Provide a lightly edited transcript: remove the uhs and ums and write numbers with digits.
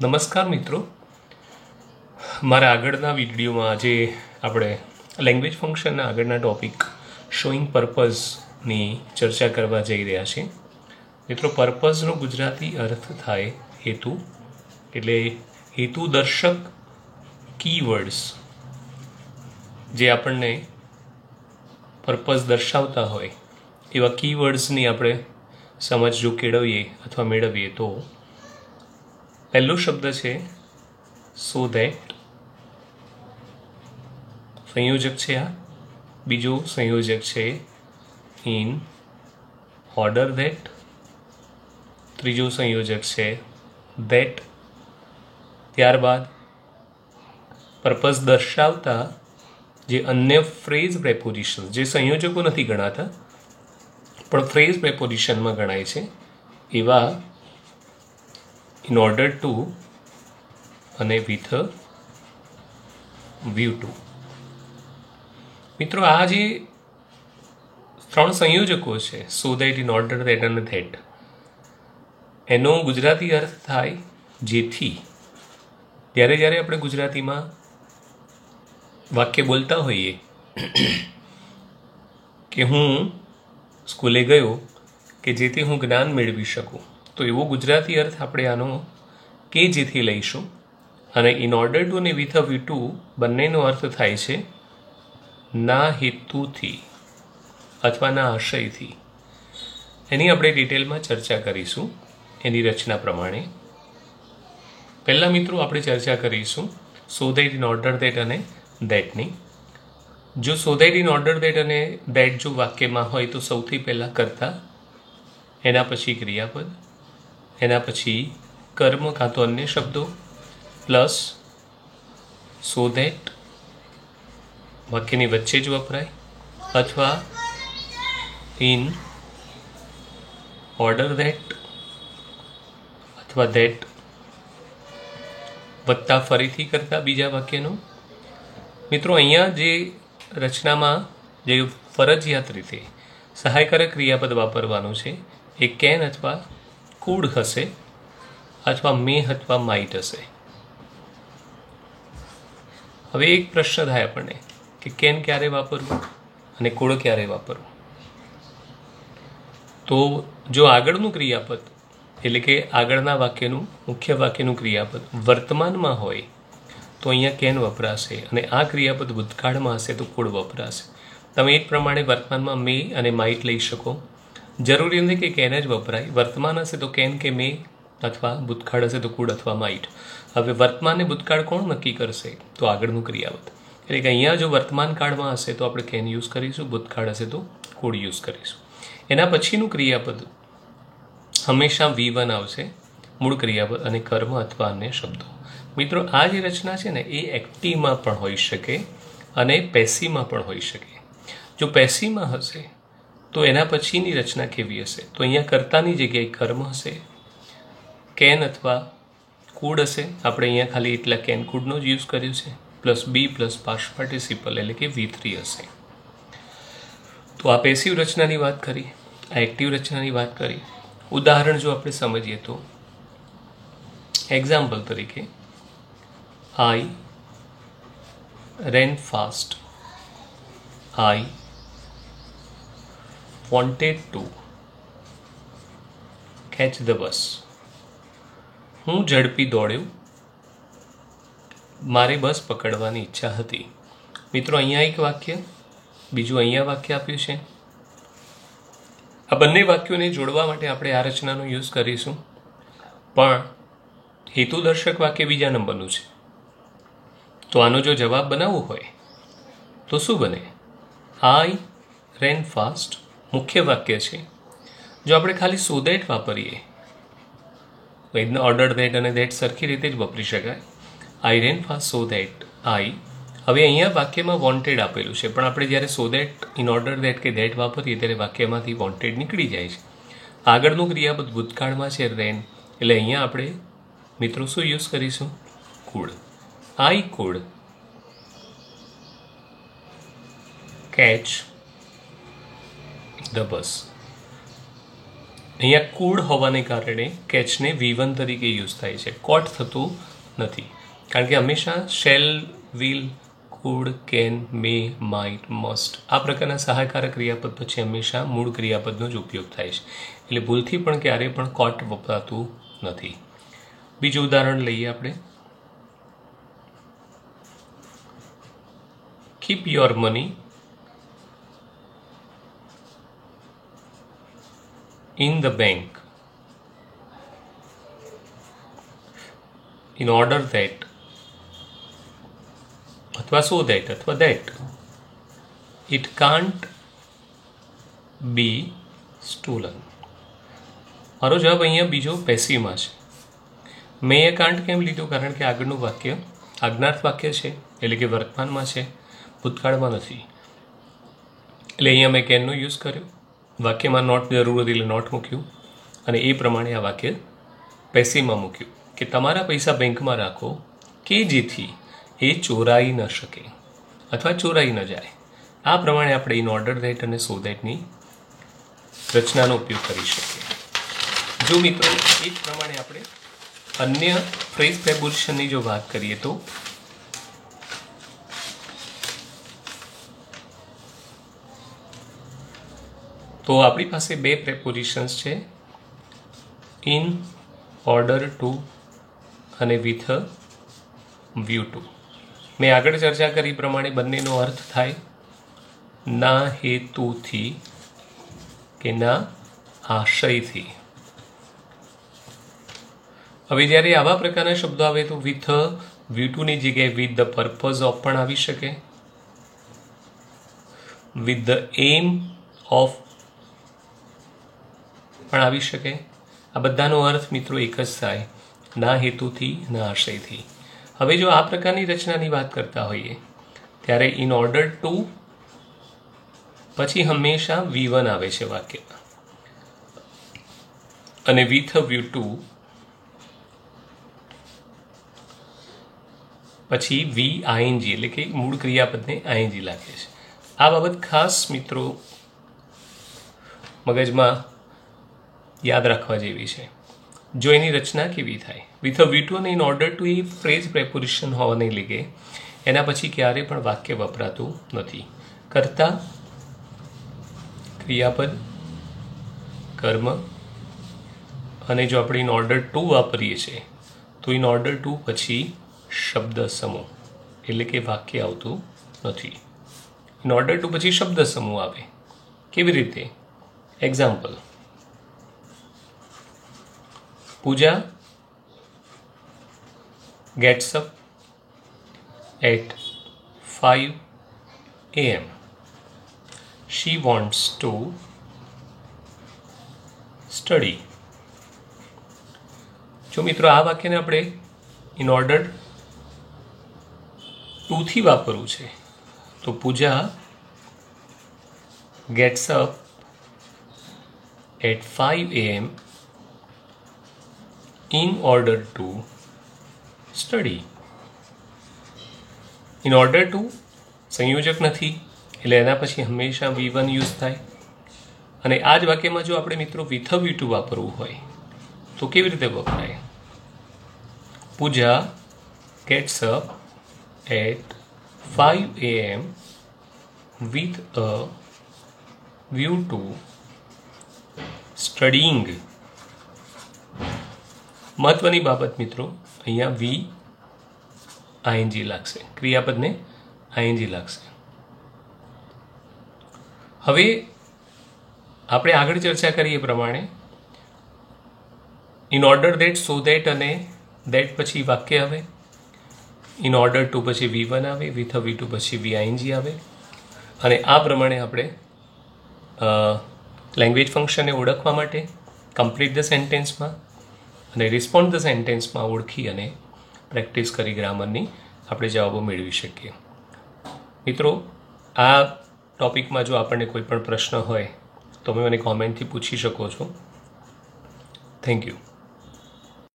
નમસ્કાર મિત્રો, મારા આગળના વિડીયોમાં આજે આપણે લેંગ્વેજ ફંક્શનના આગળના ટોપિક શોઈંગ પર્પઝની ચર્ચા કરવા જઈ રહ્યા છીએ. મિત્રો, પર્પઝનો ગુજરાતી અર્થ થાય હેતુ, એટલે હેતુદર્શક કીવર્ડ્સ જે આપણને પર્પઝ દર્શાવતા હોય એવા કીવર્ડ્સની આપણે સમજ જો કેળવીએ અથવા મેળવીએ તો પહેલો શબ્દ છે સો ધેટ, સંયોજક છે આ. બીજો સંયોજક છે ઇન ઓર્ડર ધેટ. ત્રીજો સંયોજક છે ધેટ. ત્યારબાદ પર્પઝ દર્શાવતા જે અન્ય ફ્રેઝ પ્રેપોઝિશન જે સંયોજકો નથી ગણાતા પણ ફ્રેઝ પ્રેપોઝિશનમાં ગણાય છે એવા in order to અને with a view to. મિત્રો, આ જે ત્રણ સંયોજકો છે so that, in order that અને ધેટ, એનો ગુજરાતી અર્થ થાય જેથી. જ્યારે આપણે ગુજરાતીમાં વાક્ય બોલતા હોઈએ કે હું સ્કૂલે ગયો કે જેથી હું જ્ઞાન મેળવી શકું, તો એવો ગુજરાતી અર્થ આપણે આનો કે જેથી લઈશું. અને ઇન ઓર્ડર ટુ અને વિથ અ વ્યૂ ટુ બંનેનો અર્થ થાય છે ના હેતુથી અથવા ના આશયથી. એની આપણે ડિટેલમાં ચર્ચા કરીશું એની રચના પ્રમાણે. પહેલાં મિત્રો આપણે ચર્ચા કરીશું so that, in order that અને ધેટની. જો so that, in order that અને ધેટ જો વાક્યમાં હોય તો સૌથી પહેલાં કર્તા, એના પછી ક્રિયાપદ, એના પછી કર્મ કાં તો અન્ય શબ્દો પ્લસ સો ધેટ વાક્યની વચ્ચે જ વપરાય, અથવા ઇન ઓર્ડર ધેટ અથવા ધેટ વત્તા ફરીથી કરતા બીજા વાક્યનો. મિત્રો, અહીંયા જે રચનામાં જે ફરજિયાત રીતે સહાયકારક ક્રિયાપદ વાપરવાનું છે એ કેન અથવા કુડ હશે અથવા મે અથવા માઇટ હશે. હવે એક પ્રશ્ન થાય આપણને કે કેન ક્યારે વાપરવું અને કુડ ક્યારે વાપરવું. તો જો આગળનું ક્રિયાપદ એટલે કે આગળના વાક્યનું મુખ્ય વાક્યનું ક્રિયાપદ વર્તમાનમાં હોય તો અહીંયા કેન વપરાશે, અને આ ક્રિયાપદ ભૂતકાળમાં હશે તો કુડ વપરાશે. તમે એ જ પ્રમાણે વર્તમાનમાં મે અને માઇટ લઈ શકો. જરૂરી નથી કે કેન જ વપરાય. વર્તમાન હશે તો કેન કે મે, અથવા ભૂતકાળ હશે તો કુડ અથવા માઇટ. હવે વર્તમાન ને ભૂતકાળ કોણ નક્કી કરશે? તો આગળનું ક્રિયાપદ. એટલે કે અહીંયા જો વર્તમાન કાળમાં હશે તો આપણે કેન યુઝ કરીશું, ભૂતકાળ હશે તો કુડ યુઝ કરીશું. એના પછીનું ક્રિયાપદ હંમેશા V1 આવશે, મૂળ ક્રિયાપદ, અને કર્મ અથવા અન્ય શબ્દો. મિત્રો, આ જે રચના છે ને એ એક્ટિવમાં પણ હોઈ શકે અને પેસિવમાં પણ હોઈ શકે. જો પેસિવમાં હશે તો એના પછીની રચના કેવી હશે? તો અહીંયા કર્તાની જગ્યાએ કર્મ હશે, કેન અથવા કુડ હશે. આપણે અહીંયા ખાલી એટલા કેન કુડનો જ યુઝ કર્યું છે, પ્લસ બી પ્લસ પાસ્ટ પાર્ટિસિપલ એટલે કે V3 હશે. તો આ પેસિવ રચનાની વાત કરી, આ એક્ટિવ રચનાની વાત કરી. ઉદાહરણ જો આપણે સમજીએ તો એક્ઝામ્પલ તરીકે I ran fast, I wanted to catch the bus. હું ઝડપી દોડ્યો, મારે બસ પકડવાની ઈચ્છા હતી. મિત્રો, અહીંયા એક વાક્ય, બીજું અહીંયા વાક્ય આપ્યું છે. આ બંને વાક્યોને જોડવા માટે આપણે આ રચનાનો યુઝ કરીશું, પણ હેતુદર્શક વાક્ય બીજા નંબરનું છે. તો આનો જો જવાબ બનાવવો હોય તો શું બને? આઈ રેન ફાસ્ટ મુખ્ય વાક્ય છે. જો આપણે ખાલી સો ધેટ વાપરીએ તો એને ઓર્ડર ધેટ અને ધેટ સરખી રીતે જ વાપરી શકાય. આઈ ran fast so that I. હવે અહીંયા વાક્યમાં વોન્ટેડ આપેલું છે, પણ આપણે જ્યારે so that, in order that કે ધેટ વાપરીએ ત્યારે વાક્યમાંથી વોન્ટેડ નીકળી જાય છે. આગળનું ક્રિયાપદ ભૂતકાળમાં છે રેન, એટલે અહીંયા આપણે મિત્રો શું યુઝ કરીશું? Food. I could catch the bus. અહીંયા કુડ હોવાને કારણે કેચને V1 તરીકે યુઝ થાય છે, કોટ થતું નથી, કારણ કે હંમેશા shall, will, could, can, may, might, must આ પ્રકારના સહાયકારક ક્રિયાપદ પછી હંમેશા મૂળ ક્રિયાપદનો જ ઉપયોગ થાય છે, એટલે ભૂલથી પણ ક્યારેય પણ કોટ વપરાતું નથી. બીજું ઉદાહરણ લઈએ આપણે. Keep your money in the bank in order that અથવા so that અથવા that it can't be stolen. મારો જવાબ અહીંયા બીજો પેસિવમાં છે. મેં એ કાંટ કેમ લીધું? કારણ કે આગળનું વાક્ય આજ્ઞાર્થ વાક્ય છે, એટલે કે વર્તમાનમાં છે, ભૂતકાળમાં નથી, એટલે અહીંયા મેં કેનનો યુઝ કર્યો. વાક્યમાં નોટ જરૂર હતી એટલે નોટ મૂક્યું, અને એ પ્રમાણે આ વાક્ય પેસિવમાં મૂક્યું કે તમારા પૈસા બેંકમાં રાખો કે જેથી એ ચોરાઈ ન શકે અથવા ચોરાઈ ન જાય. આ પ્રમાણે આપણે ઇન ઓર્ડર ધેટ અને સો ધેટની રચનાનો ઉપયોગ કરી શકીએ. જો મિત્રો એ જ પ્રમાણે આપણે અન્ય ફ્રેઝ પ્રેપોઝિશનની જો વાત કરીએ તો આપણી પાસે બે પ્રેપોઝિશન્સ છે, ઇન ઓર્ડર ટુ અને વિથ અ વ્યૂ ટુ. મેં આગળ ચર્ચા કરી પ્રમાણે બંનેનો અર્થ થાય ના હેતુથી કે ના આશયથી. હવે જ્યારે આવા પ્રકારના શબ્દો આવે તો વિથ વ્યૂ ટુની જગ્યાએ વિથ ધ પર્પઝ ઓફ પણ આવી શકે, વિથ ધ એમ ઓફ પણ આવી શકે. આ બધાનો અર્થ મિત્રો એક જ થાય, ના હેતુથી ના આશયથી. હવે જો આ પ્રકારની રચનાની વાત કરતા હોઈએ ત્યારે ઇન ઓર્ડર ટુ પછી હંમેશા V1 આવે છે વાક્યમાં, અને વિથ વ્યૂ ટુ પછી VING એટલે કે મૂળ ક્રિયાપદને ING લાગે છે. આ બાબત ખાસ મિત્રો મગજમાં યાદ રાખવા જેવી છે. જો એની રચના કેવી થાય, વિથ અ વ્યૂ ટુ અને in order to A phrase preposition હોવાને લીધે એના પછી ક્યારેય પણ વાક્ય વપરાતું નથી. કર્તા, ક્રિયાપદ, કર્મ, અને જો આપણે ઇન ઓર્ડર ટુ વાપરીએ છીએ તો ઇન ઓર્ડર ટુ પછી શબ્દ સમૂહ એટલે કે વાક્ય આવતું નથી. ઇન ઓર્ડર ટુ પછી શબ્દ સમૂહ આવે. કેવી રીતે? Example, Pooja gets up at 5 a.m. She wants to study. જો મિત્રો આ વાક્યને આપણે ઇન ઓર્ડર ટુથી વાપરવું છે તો Pooja gets up at 5 a.m. in order to study. in order to સંયોજક નથી એટલે એના પછી હંમેશા V1 યુઝ થાય. અને આ જ વાક્યમાં જો આપણે મિત્રો વિથ અ વ્યૂ ટુ વાપરવું હોય તો કેવી રીતે વપરાય? Pooja gets up at 5 a.m. with a view to studying. મહત્વની બાબત મિત્રો, અહીંયા VING લાગશે, ક્રિયાપદને ING લાગશે. હવે આપણે આગળ ચર્ચા કરીએ પ્રમાણે in order that, so that અને ધેટ પછી વાક્ય આવે. ઇન ઓર્ડર ટુ પછી V1 આવે, વિથ અ વ્યૂ ટુ પછી VING આવે. અને આ પ્રમાણે આપણે લેંગ્વેજ ફંક્શનને ઓળખવા માટે કમ્પ્લીટ ધ સેન્ટેન્સમાં અને રિસ્પોન્ડ ધ સેન્ટેન્સમાં ઓળખી અને પ્રેક્ટિસ કરી ગ્રામરની આપણે જવાબો મેળવી શકીએ. મિત્રો, આ ટોપિકમાં જો આપણને કોઈ પણ પ્રશ્ન હોય તો તમે મને કોમેન્ટથી પૂછી શકો છો. Thank you.